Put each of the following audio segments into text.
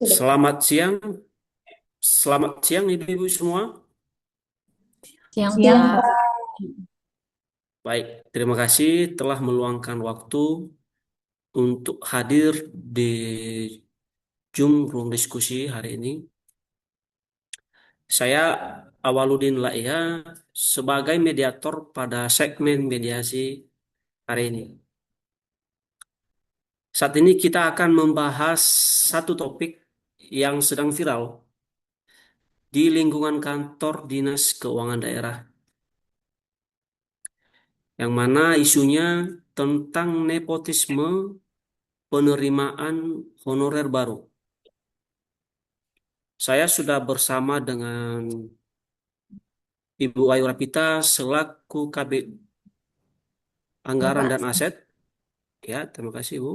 Sudah. Selamat siang ibu-ibu semua. Siang, Siang, Pak. Pak. Baik, terima kasih telah meluangkan waktu untuk hadir di Zoom Room Diskusi hari ini. Saya Awaludin Laia sebagai mediator pada segmen mediasi hari ini. Saat ini kita akan membahas satu topik yang sedang viral di lingkungan kantor Dinas Keuangan Daerah, yang mana isunya tentang nepotisme penerimaan honorer baru. Saya sudah bersama dengan Ibu Ayu Rapita selaku Kabid Ya, Anggaran Pak. dan Aset. Ya, terima kasih Ibu.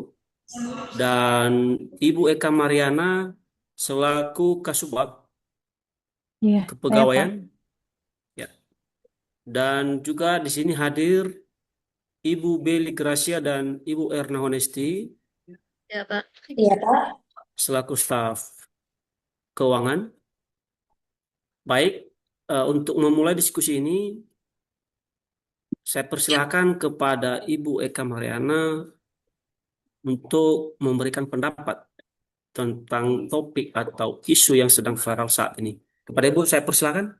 Dan Ibu Eka Mariana selaku Kasubag Iya, saya Pak. Kepegawaian. Ya. Dan juga di sini hadir Ibu Beli Gracia dan Ibu Erna Honesti Ya, Pak. Iya, Pak. selaku staf keuangan. Baik, untuk memulai diskusi ini, saya persilahkan kepada Ibu Eka Mariana untuk memberikan pendapat tentang topik atau isu yang sedang viral saat ini. Kepada Ibu, saya persilakan.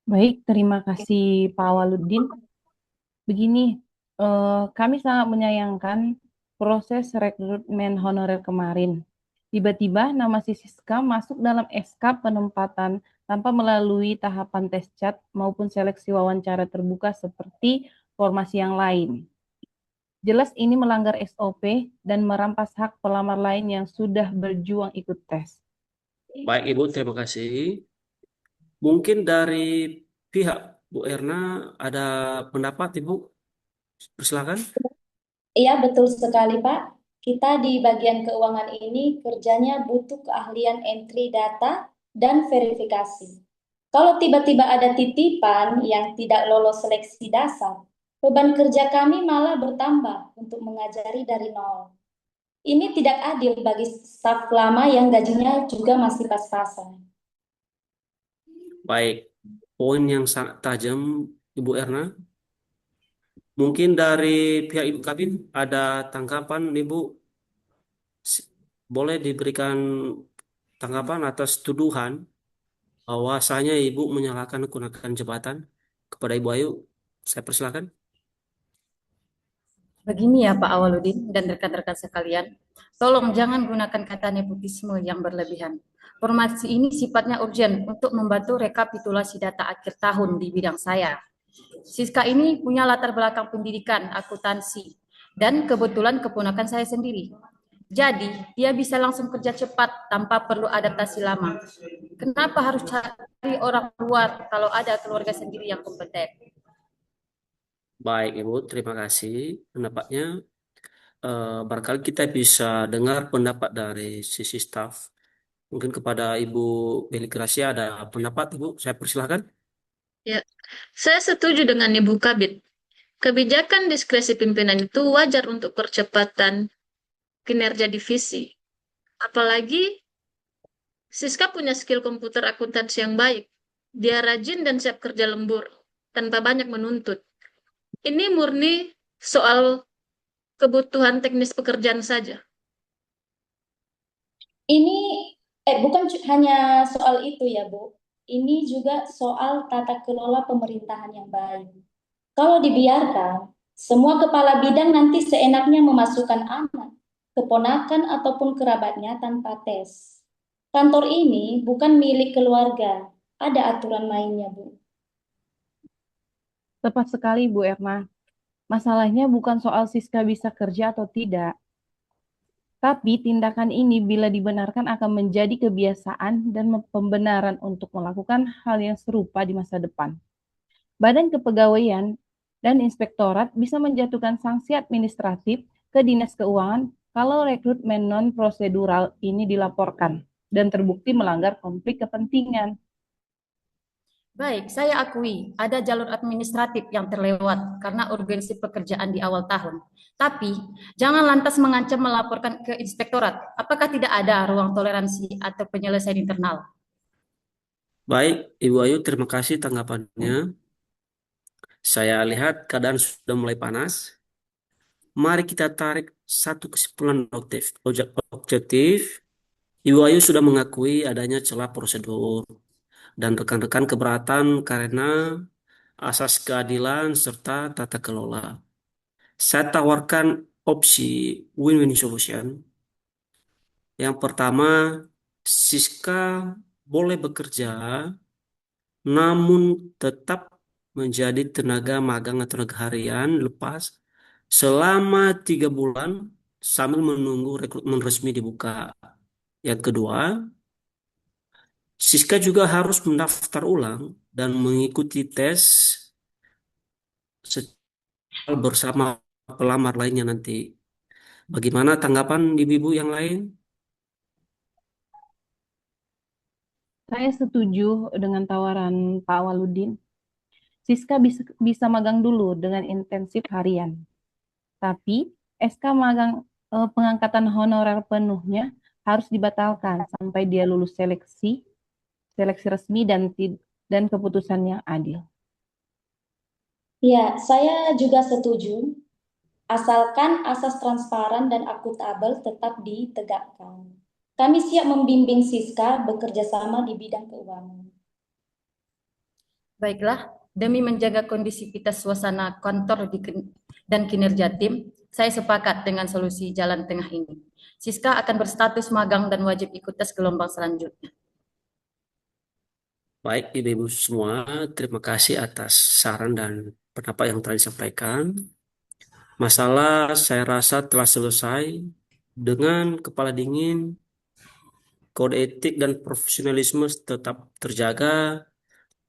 Baik, terima kasih Pak Waludin. Begini, kami sangat menyayangkan proses rekrutmen honorer kemarin. Tiba-tiba nama si Siska masuk dalam SK penempatan tanpa melalui tahapan tes cat maupun seleksi wawancara terbuka seperti formasi yang lain. Jelas ini melanggar SOP dan merampas hak pelamar lain yang sudah berjuang ikut tes. Baik Ibu, terima kasih. Mungkin dari pihak Bu Erna ada pendapat Ibu, persilakan. Iya, betul sekali, Pak. Kita di bagian keuangan ini kerjanya butuh keahlian entry data dan verifikasi. Kalau tiba-tiba ada titipan yang tidak lolos seleksi dasar, beban kerja kami malah bertambah untuk mengajari dari nol. Ini tidak adil bagi staf lama yang gajinya juga masih pas-pasan. Baik, poin yang sangat tajam Ibu Erna. Mungkin dari pihak Ibu Kabin ada tanggapan Ibu, boleh diberikan tanggapan atas tuduhan bahwasanya Ibu menyalahkan gunakan jabatan kepada Ibu Ayu. Saya persilakan. Begini ya, Pak Awaludin dan rekan-rekan sekalian. Tolong jangan gunakan kata nepotisme yang berlebihan. Formasi ini sifatnya urgent untuk membantu rekapitulasi data akhir tahun di bidang saya. Siska ini punya latar belakang pendidikan, akuntansi, dan kebetulan keponakan saya sendiri. Jadi, dia bisa langsung kerja cepat tanpa perlu adaptasi lama. Kenapa harus cari orang luar kalau ada keluarga sendiri yang kompeten? Baik, Ibu, terima kasih pendapatnya. Barangkali kita bisa dengar pendapat dari sisi staf. Mungkin kepada Ibu Beli Gracia ada pendapat, Ibu. Saya persilahkan. Ya, saya setuju dengan Ibu Kabit. Kebijakan diskresi pimpinan itu wajar untuk percepatan kinerja divisi. Apalagi Siska punya skill komputer akuntansi yang baik. Dia rajin dan siap kerja lembur, tanpa banyak menuntut. Ini murni soal kebutuhan teknis pekerjaan saja. Ini bukan hanya soal itu ya, Bu. Ini juga soal tata kelola pemerintahan yang baik. Kalau dibiarkan, semua kepala bidang nanti seenaknya memasukkan anak, keponakan ataupun kerabatnya tanpa tes. Kantor ini bukan milik keluarga, ada aturan mainnya, Bu. Tepat sekali, Bu Erna. Masalahnya bukan soal Siska bisa kerja atau tidak, tapi tindakan ini bila dibenarkan akan menjadi kebiasaan dan pembenaran untuk melakukan hal yang serupa di masa depan. Badan Kepegawaian dan Inspektorat bisa menjatuhkan sanksi administratif ke Dinas Keuangan kalau rekrutmen non-prosedural ini dilaporkan dan terbukti melanggar konflik kepentingan. Baik, saya akui ada jalur administratif yang terlewat karena urgensi pekerjaan di awal tahun. Tapi, jangan lantas mengancam melaporkan ke inspektorat. Apakah tidak ada ruang toleransi atau penyelesaian internal? Baik, Ibu Ayu, terima kasih tanggapannya. Saya lihat keadaan sudah mulai panas. Mari kita tarik satu kesimpulan objektif. Ibu Ayu sudah mengakui adanya celah prosedur dan rekan-rekan keberatan karena asas keadilan serta tata kelola. Saya tawarkan opsi win-win solution. Yang pertama, Siska boleh bekerja, namun tetap menjadi tenaga magang atau tenaga harian lepas selama 3 bulan sambil menunggu rekrutmen resmi dibuka. Yang kedua, Siska juga harus mendaftar ulang dan mengikuti tes bersama pelamar lainnya nanti. Bagaimana tanggapan ibu-ibu yang lain? Saya setuju dengan tawaran Pak Waludin. Siska bisa magang dulu dengan intensif harian. Tapi SK magang pengangkatan honorer penuhnya harus dibatalkan sampai dia lulus seleksi resmi dan keputusan yang adil. Ya, saya juga setuju. Asalkan asas transparan dan akuntabel tetap ditegakkan. Kami siap membimbing Siska bekerja sama di bidang keuangan. Baiklah, demi menjaga kondisivitas suasana kantor dan kinerja tim, saya sepakat dengan solusi jalan tengah ini. Siska akan berstatus magang dan wajib ikut tes gelombang selanjutnya. Baik, ibu-ibu semua, terima kasih atas saran dan pendapat yang telah disampaikan. Masalah saya rasa telah selesai dengan kepala dingin, kode etik dan profesionalisme tetap terjaga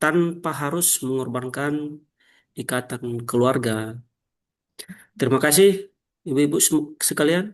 tanpa harus mengorbankan ikatan keluarga. Terima kasih, ibu-ibu sekalian.